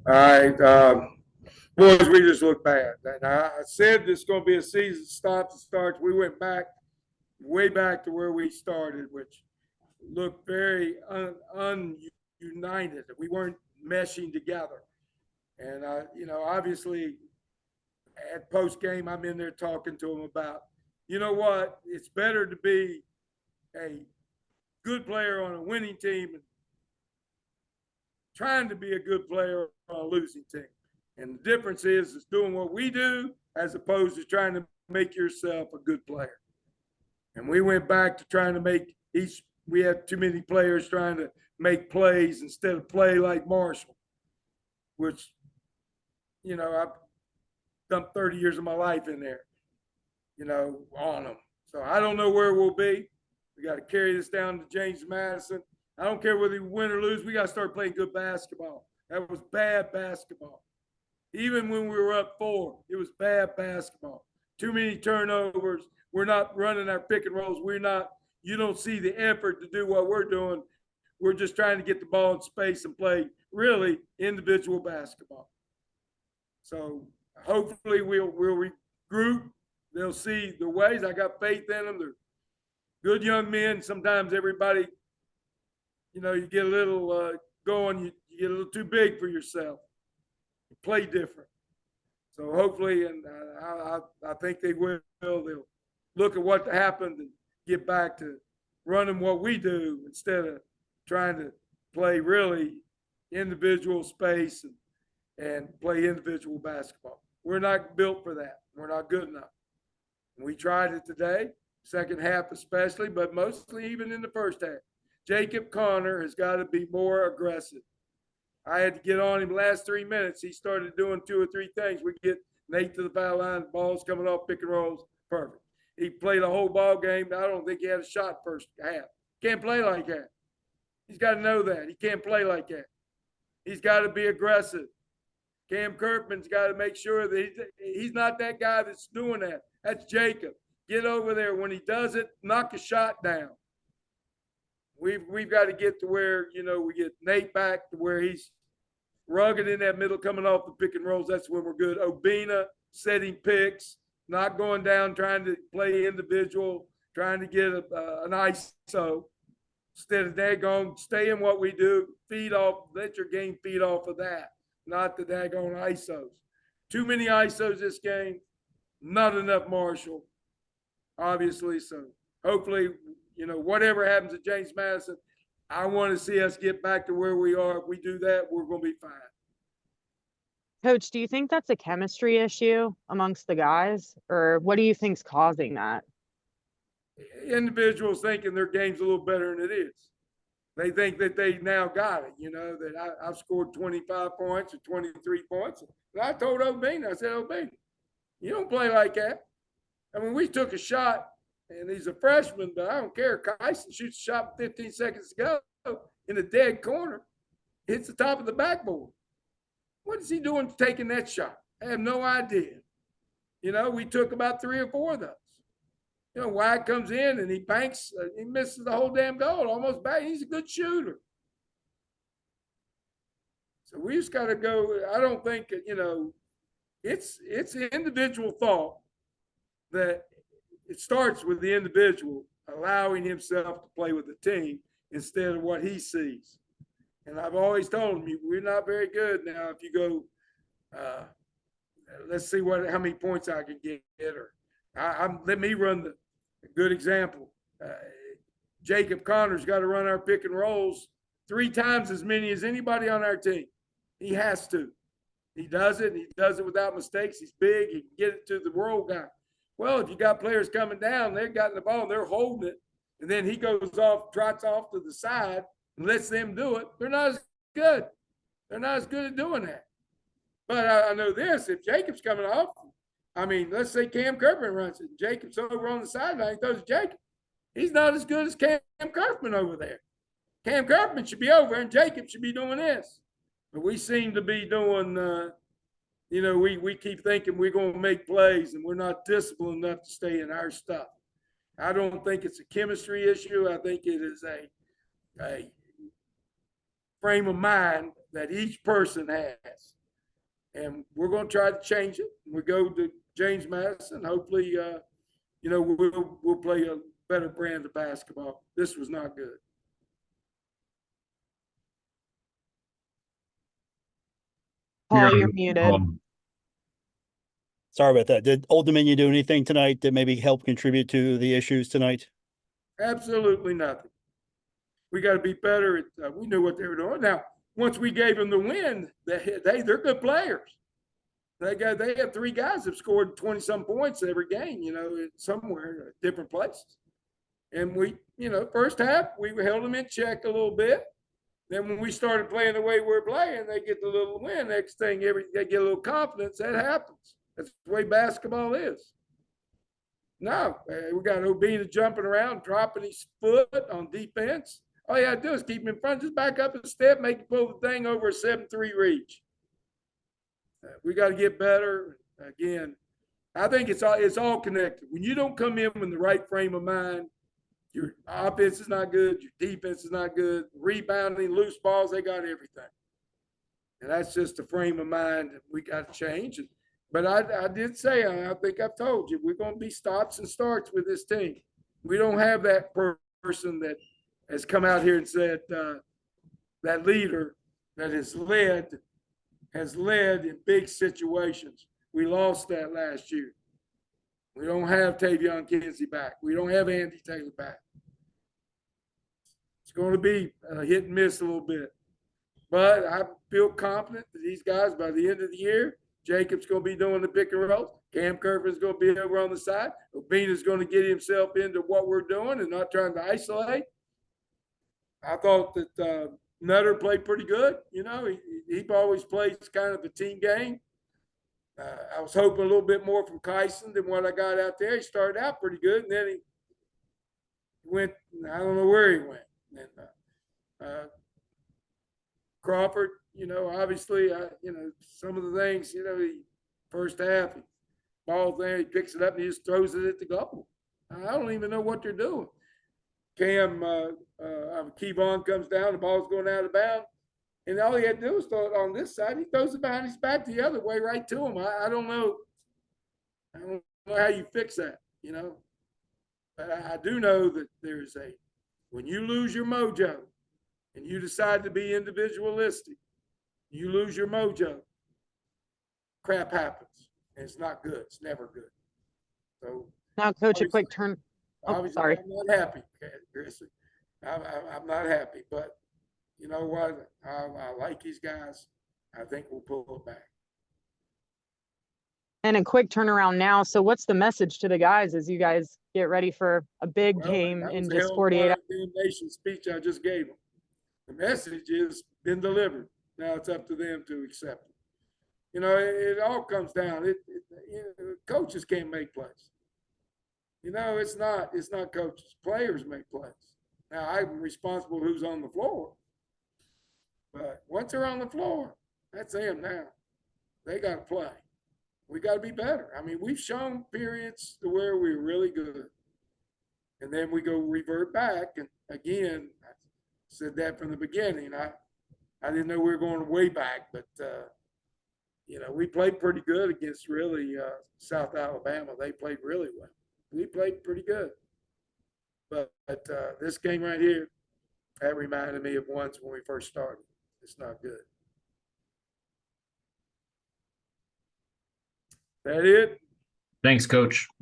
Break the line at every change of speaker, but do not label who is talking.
All right, boys, we just look bad. And I said this is going to be a season stops and starts. We went back, way back to where we started, which looked very ununited. We weren't meshing together. And obviously, at post game, I'm in there talking to them about, you know what, it's better to be a good player on a winning team and trying to be a good player on a losing team. And the difference is doing what we do as opposed to trying to make yourself a good player. And we went back to trying to make each, we had too many players trying to make plays instead of play like Marshall, which, I've done 30 years of my life in there, on them. So I don't know where we'll be. We got to carry this down to James Madison. I don't care whether we win or lose. We got to start playing good basketball. That was bad basketball. Even when we were up 4, it was bad basketball. Too many turnovers. We're not running our pick and rolls. You don't see the effort to do what we're doing. We're just trying to get the ball in space and play really individual basketball. So hopefully we'll regroup. They'll see the ways. I got faith in them. They're good young men. Sometimes everybody, you get a little going, you get a little too big for yourself. You play different. So hopefully, and I think they will. They'll look at what happened and get back to running what we do instead of trying to play really individual space and play individual basketball. We're not built for that. We're not good enough. We tried it today, second half especially, but mostly even in the first half. Jacob Connor has got to be more aggressive. I had to get on him last 3 minutes. He started doing 2 or 3 things. We get Nate to the foul line, balls coming off, pick and rolls, perfect. He played a whole ball game. I don't think he had a shot first half. Can't play like that. He's got to know that. He can't play like that. He's got to be aggressive. Cam Kirkman's got to make sure that he's not that guy that's doing that. That's Jacob. Get over there. When he does it, knock a shot down. We've got to get to where, we get Nate back to where he's rugged in that middle, coming off the pick and rolls. That's when we're good. Obina setting picks, not going down, trying to play individual, trying to get an ISO. Instead of daggone, stay in what we do, feed off, let your game feed off of that, not the daggone ISOs. Too many ISOs this game, not enough Marshall, obviously. So hopefully, whatever happens at James Madison, I want to see us get back to where we are. If we do that, we're going to be fine.
Coach, do you think that's a chemistry issue amongst the guys, or what do you think's causing that?
Individuals thinking their game's a little better than it is. They think that they now got it, that I've scored 25 points or 23 points. And I told Obina, I said, Obina, you don't play like that. I mean, we took a shot, and he's a freshman, but I don't care. Kyson shoots a shot 15 seconds to go in the dead corner, hits the top of the backboard. What is he doing taking that shot? I have no idea. We took about 3 or 4 of those. Wyatt comes in and he banks, he misses the whole damn goal, almost back. He's a good shooter. So we just got to go. I don't think, it's individual thought that it starts with the individual allowing himself to play with the team instead of what he sees. And I've always told him, we're not very good now. If you go, let's see how many points I can get. Or let me run the good example. Jacob Connor's got to run our pick and rolls 3 times as many as anybody on our team. He has to. He does it. He does it without mistakes. He's big. He can get it to the world guy. Well, if you got players coming down, they've gotten the ball, they're holding it, and then he goes off, trots off to the side and lets them do it. They're not as good. They're not as good at doing that. But I know this, if Jacob's coming off, let's say Cam Kirkman runs it. Jacob's over on the sideline, he throws to Jacob. He's not as good as Cam Kirkman over there. Cam Kirkman should be over and Jacob should be doing this. But we seem to be doing, we keep thinking we're going to make plays and we're not disciplined enough to stay in our stuff. I don't think it's a chemistry issue. I think it is a frame of mind that each person has. And we're going to try to change it. We go to James Madison. Hopefully, we'll play a better brand of basketball. This was not good.
Paul, you're muted.
Sorry about that. Did Old Dominion do anything tonight that maybe help contribute to the issues tonight?
Absolutely nothing. We got to be better. We knew what they were doing. Now, once we gave them the win, they're good players. They had 3 guys that scored 20-some points every game, somewhere, different places. And we, first half, we held them in check a little bit. Then when we started playing the way we're playing, they get the little win. Next thing, they get a little confidence. That happens. That's the way basketball is. No, we got Obina jumping around, dropping his foot on defense. All you got to do is keep him in front, just back up a step, make him pull the thing over a 7-3 reach. We got to get better. Again, I think it's all connected. When you don't come in with the right frame of mind, your offense is not good, your defense is not good, rebounding, loose balls, they got everything. And that's just the frame of mind that we got to change. But I did say, I think I've told you, we're going to be stops and starts with this team. We don't have that person that has come out here and said that leader that has led in big situations. We lost that last year. We don't have Tavion Kinsey back. We don't have Andy Taylor back. It's going to be hit and miss a little bit. But I feel confident that these guys, by the end of the year, Jacob's going to be doing the pick and roll. Cam Curvin's going to be over on the side. Obina's going to get himself into what we're doing and not trying to isolate. I thought that Nutter played pretty good. He always plays kind of a team game. I was hoping a little bit more from Kyson than what I got out there. He started out pretty good, and then he went, I don't know where he went. And Crawford, obviously, some of the things, he first half, ball there, he picks it up and he just throws it at the goal. I don't even know what they're doing. Cam, Kevon comes down, the ball's going out of bounds. And all he had to do was throw it on this side. He throws it behind his back the other way right to him. I don't know. I don't know how you fix that, But I do know that when you lose your mojo and you decide to be individualistic, you lose your mojo, crap happens. And it's not good. It's never good. So
Now, Coach, a quick turn. Oh, sorry.
I'm not happy, Chris. I'm not happy, but you know what? I like these guys. I think we'll pull it back.
And a quick turnaround now. So what's the message to the guys as you guys get ready for a big game in just 48 hours?
The nation speech I just gave them. The message has been delivered. Now it's up to them to accept it. It all comes down. Coaches can't make plays. It's not coaches. Players make plays. Now I'm responsible who's on the floor. But once they're on the floor, that's them now. They got to play. We got to be better. I mean, we've shown periods to where we're really good. And then we go revert back. And again, I said that from the beginning. I didn't know we were going way back, but, we played pretty good against really South Alabama. They played really well. We played pretty good. But this game right here, that reminded me of once when we first started. It's not good. That it?
Thanks, Coach.